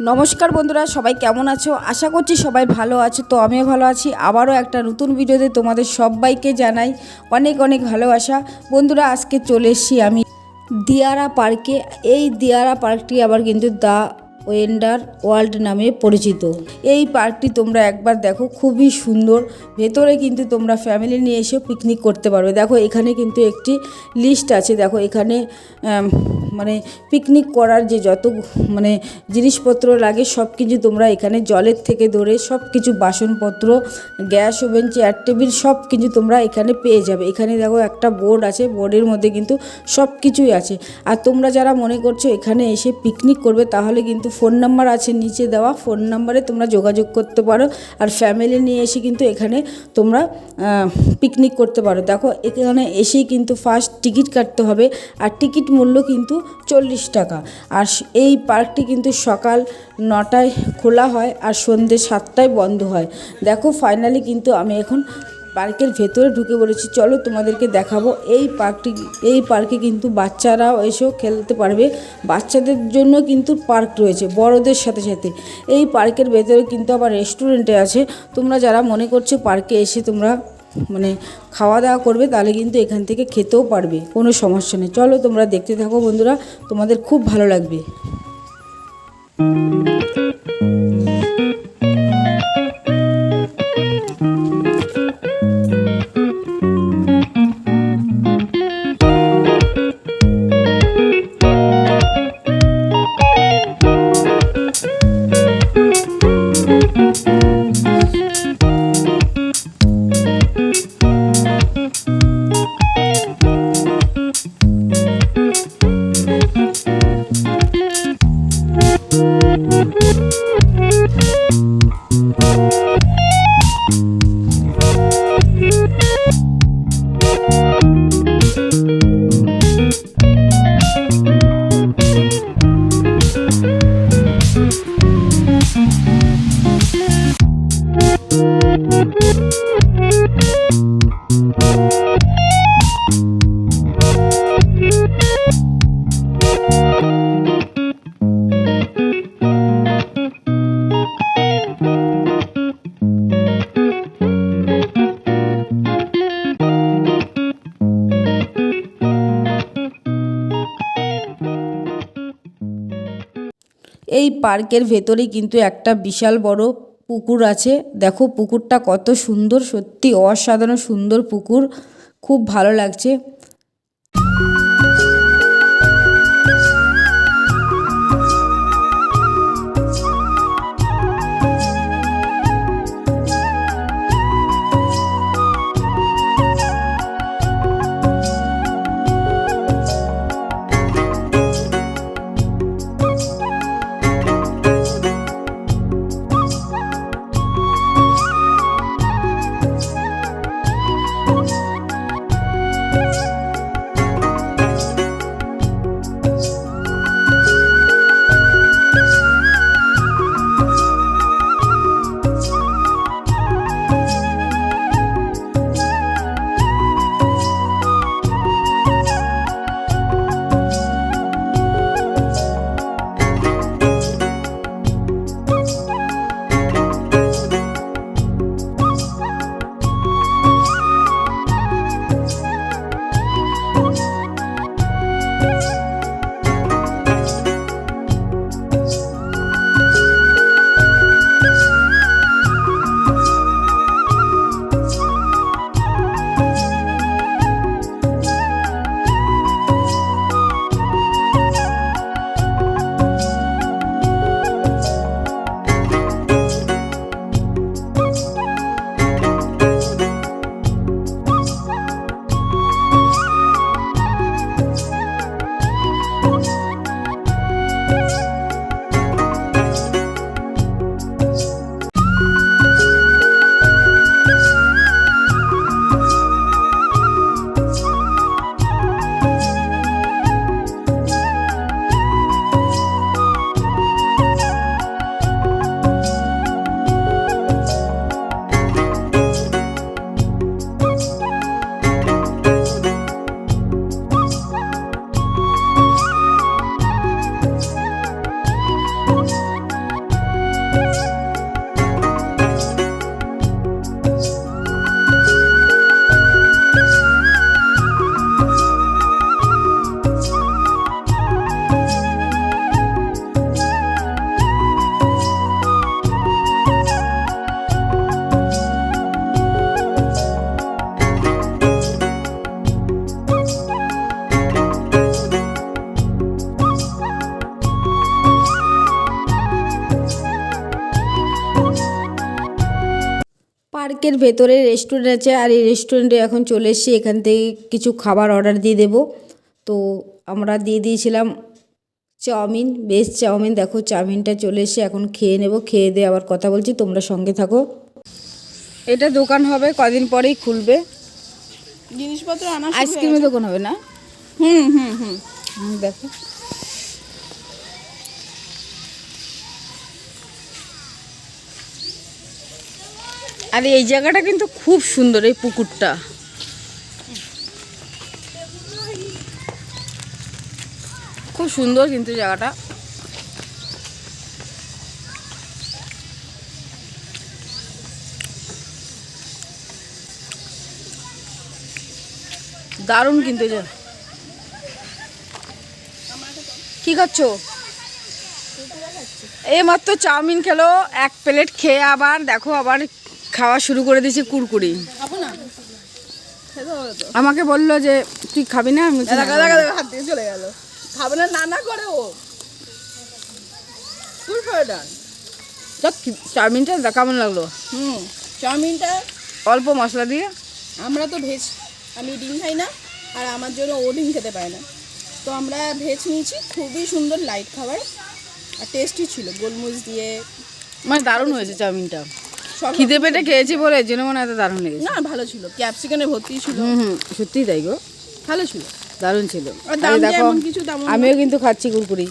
নমস্কার বন্ধুরা, সবাই কেমন আছো? আশা করছি সবাই ভালো আছো। তো আমিও ভালো আছি। আবারও একটা নতুন ভিডিওতে তোমাদের সবাইকে জানাই অনেক অনেক ভালোবাসা। বন্ধুরা, আজকে চলে এসেছি আমি দিয়ারা পার্কে। এই দিয়ারা পার্কটি আবার কিন্তু দ্য ওয়ান্ডার ওয়ার্ল্ড নামে পরিচিত। এই পার্কটি তোমরা একবার দেখো, খুবই সুন্দর। ভেতরে কিন্তু তোমরা ফ্যামিলি নিয়ে এসে পিকনিক করতে পারবে। দেখো এখানে কিন্তু একটি লিস্ট আছে। দেখো এখানে মানে পিকনিক করার যে যত জিনিসপত্র লাগে সব কিছু তোমরা এখানে, জলের থেকে ধরে সব কিছু, বাসনপত্র, গ্যাস ওভেন, চেয়ার টেবিল সব কিছু তোমরা এখানে পেয়ে যাবে। এখানে দেখো একটা বোর্ড আছে, বোর্ডের মধ্যে কিন্তু সব কিছুই আছে। আর তোমরা যারা মনে করছো এখানে এসে পিকনিক করবে, তাহলে কিন্তু ফোন নাম্বার আছে নিচে দেওয়া, ফোন নাম্বারে তোমরা যোগাযোগ করতে পারো। আর ফ্যামিলি নিয়ে এসে কিন্তু এখানে তোমরা পিকনিক করতে পারো। দেখো এখানে এসেই কিন্তু ফার্স্ট টিকিট কাটতে হবে, আর টিকিট মূল্য কিন্তু 40 টাকা। আর এই পার্কটি কিন্তু সকাল 9টায় খোলা হয় আর সন্ধ্যে 7টায় বন্ধ হয়। দেখো ফাইনালি কিন্তু আমি এখন পার্কের ভেতরে ঢুকে পড়েছি। চলো তোমাদেরকে দেখাবো। এই পার্কে কিন্তু বাচ্চারাও এসেও খেলতে পারবে। বাচ্চাদের জন্য কিন্তু পার্ক রয়েছে, বড়দের সাথে সাথে। এই পার্কের ভেতরে কিন্তু আবার রেস্টুরেন্টে আছে। তোমরা যারা মনে করছো পার্কে এসে তোমরা খাওয়া দাওয়া করবে, তাহলে কিন্তু এখান থেকে খেতেও পারবে, কোনো সমস্যা নেই। চলো তোমরা দেখতে থাকো বন্ধুরা, তোমাদের খুব ভালো লাগবে। এই পার্কের ভেতরেই কিন্তু একটা বিশাল বড় পুকুর আছে। দেখো পুকুরটা কত সুন্দর, সত্যি অসাধারণ সুন্দর পুকুর, খুব ভালো লাগছে। পার্কের ভেতরে রেস্টুরেন্ট আছে, আর এই রেস্টুরেন্টে এখন চলে এসেছি। এখান থেকে কিছু খাবার অর্ডার দিয়ে দেবো। তো আমরা দিয়ে দিয়েছিলাম চাউমিন, বেশ চাউমিন। দেখো চাউমিনটা চলে এসে এখন খেয়ে নেব, খেয়ে দিয়ে আবার কথা বলছি, তোমরা সঙ্গে থাকো। এটা দোকান হবে, কদিন পরেই খুলবে। জিনিসপত্র আনা আইসক্রিমের দোকান হবে না? হুম হুম হুম দেখো আর এই জায়গাটা কিন্তু খুব সুন্দর, এই পুকুরটা খুব সুন্দর কিন্তু জায়গাটা। দারুণ কিন্তু কি খাচ্ছ? এই মাত্র চাউমিন খেলো, এক প্লেট খেয়ে আবার দেখো আবার খাওয়া শুরু করে দিয়েছে কুরকুরি। আমাকে বললো যে তুই খাবি না, আমি হাত দিয়ে চলে গেল। খাবে না না করে ও চাউমিনটা কেমন লাগলো? চাউমিনটা অল্প মশলা দিয়ে। আমরা তো ভেজ, আমি ডিম খাই না, আর আমার জন্য ও ডিম খেতে পারে না, তো আমরা ভেজ নিয়েছি। খুবই সুন্দর লাইট খাবার, আর টেস্টি ছিল, গোলমরিচ দিয়ে। মানে দারুণ হয়েছে চাউমিনটা, খিদে পেটে খেয়েছি বলে এর জন্য মনে হয় এত দারুণ লেগেছে। না ভালো ছিল, ক্যাপসিকামে ভর্তি ছিল। সত্যিই তাই গো, ভালো ছিল, দারুণ ছিল। দেখো আমিও কিন্তু খাচ্ছি কুরকুরি।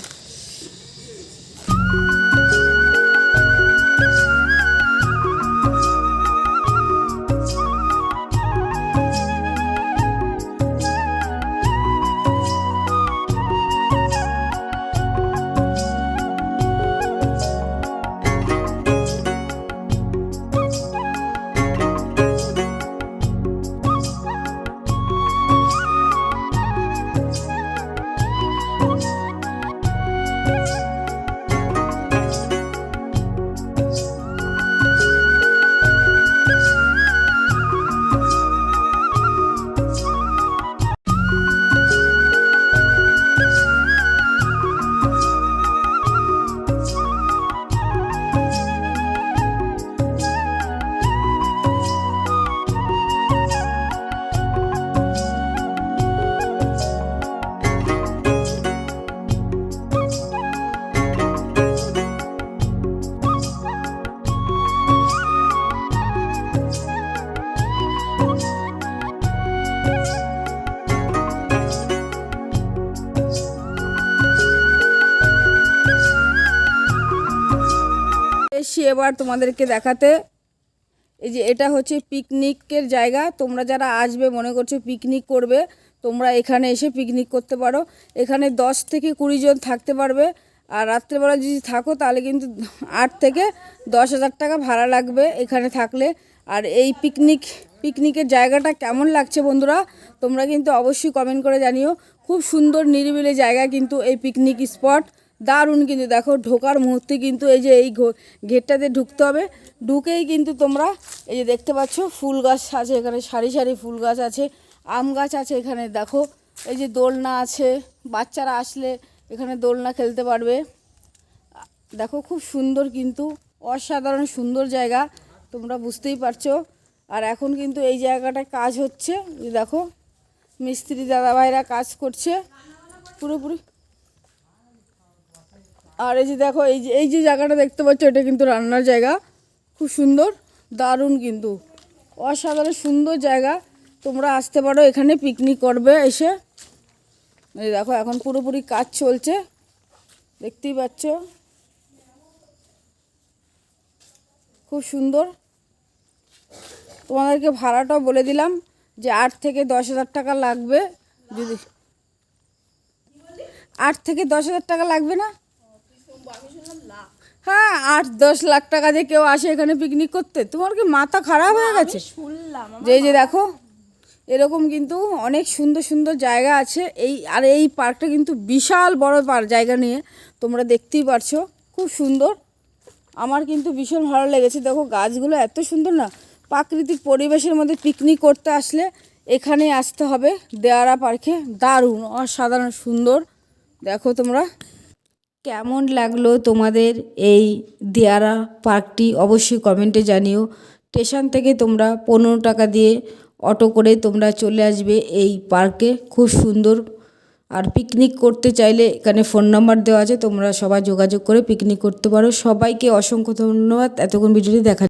এসছি এবার তোমাদেরকে দেখাতে। এই যে এটা হচ্ছে পিকনিকের জায়গা। তোমরা যারা আসবে মনে করছো পিকনিক করবে, তোমরা এখানে এসে পিকনিক করতে পারো। এখানে 10 থেকে 20 জন থাকতে পারবে। আর রাত্রেবেলা যদি থাকো তাহলে কিন্তু 8 থেকে 10,000 টাকা ভাড়া লাগবে এখানে থাকলে। আর এই পিকনিকের জায়গাটা কেমন লাগছে বন্ধুরা, তোমরা কিন্তু অবশ্যই কমেন্ট করে জানিও। খুব সুন্দর নিরিবিলি জায়গা কিন্তু এই পিকনিক স্পট, দারুণ কিন্তু। দেখো ঢোকার মুহূর্তে কিন্তু এই যে এই গেটটাতে ঢুকতে হবে, ঢুকেই কিন্তু তোমরা এই যে দেখতে পাচ্ছ ফুল গাছ আছে এখানে, সারি সারি ফুল গাছ আছে, আম গাছ আছে এখানে। দেখো এই যে দোলনা আছে, বাচ্চারা আসলে এখানে দোলনা খেলতে পারবে। দেখো খুব সুন্দর কিন্তু, অসাধারণ সুন্দর জায়গা, তোমরা বুঝতেই পারছো। আর এখন কিন্তু এই জায়গাটায় কাজ হচ্ছে, দেখো মিস্ত্রি দাদাভাইরা কাজ করছে পুরোপুরি। আর এই যে দেখো এই যে জায়গাটা দেখতে পাচ্ছ, এটা কিন্তু রান্নার জায়গা, খুব সুন্দর দারুণ কিন্তু, অসাধারণ সুন্দর জায়গা। তোমরা আসতে পারো এখানে পিকনিক করবে এসে। এই দেখো এখন পুরোপুরি কাজ চলছে, দেখতেই পাচ্ছ, খুব সুন্দর। তোমাদেরকে ভাড়াটাও বলে দিলাম যে 8 থেকে 10,000 টাকা লাগবে। যদি 8 থেকে 10,000 টাকা লাগবে না? হ্যাঁ 8-10 লাখ টাকা দিয়ে কেউ আসে এখানে পিকনিক করতে? তোমার কি মাথা খারাপ হয়ে গেছে? যে যে দেখো এরকম কিন্তু অনেক সুন্দর সুন্দর জায়গা আছে। এই পার্কটা কিন্তু বিশাল বড় জায়গা নিয়ে, তোমরা দেখতেই পারছো, খুব সুন্দর। আমার কিন্তু ভীষণ ভালো লেগেছে। দেখো গাছগুলো এত সুন্দর না, প্রাকৃতিক পরিবেশের মধ্যে পিকনিক করতে আসলে এখানে আসতে হবে, দেয়ারা পার্কে। দারুণ অসাধারণ সুন্দর। দেখো তোমরা কেমন লাগলো তোমাদের এই দেয়ারা পার্কটি, অবশ্যই কমেন্টে জানিও। স্টেশন থেকে তোমরা 15 টাকা দিয়ে অটো করে তোমরা চলে আসবে এই পার্কে। খুব সুন্দর। আর পিকনিক করতে চাইলে এখানে ফোন নাম্বার দেওয়া আছে, তোমরা সবাই যোগাযোগ করে পিকনিক করতে পারো। সবাইকে অসংখ্য ধন্যবাদ এতক্ষণ ভিডিওটি দেখা।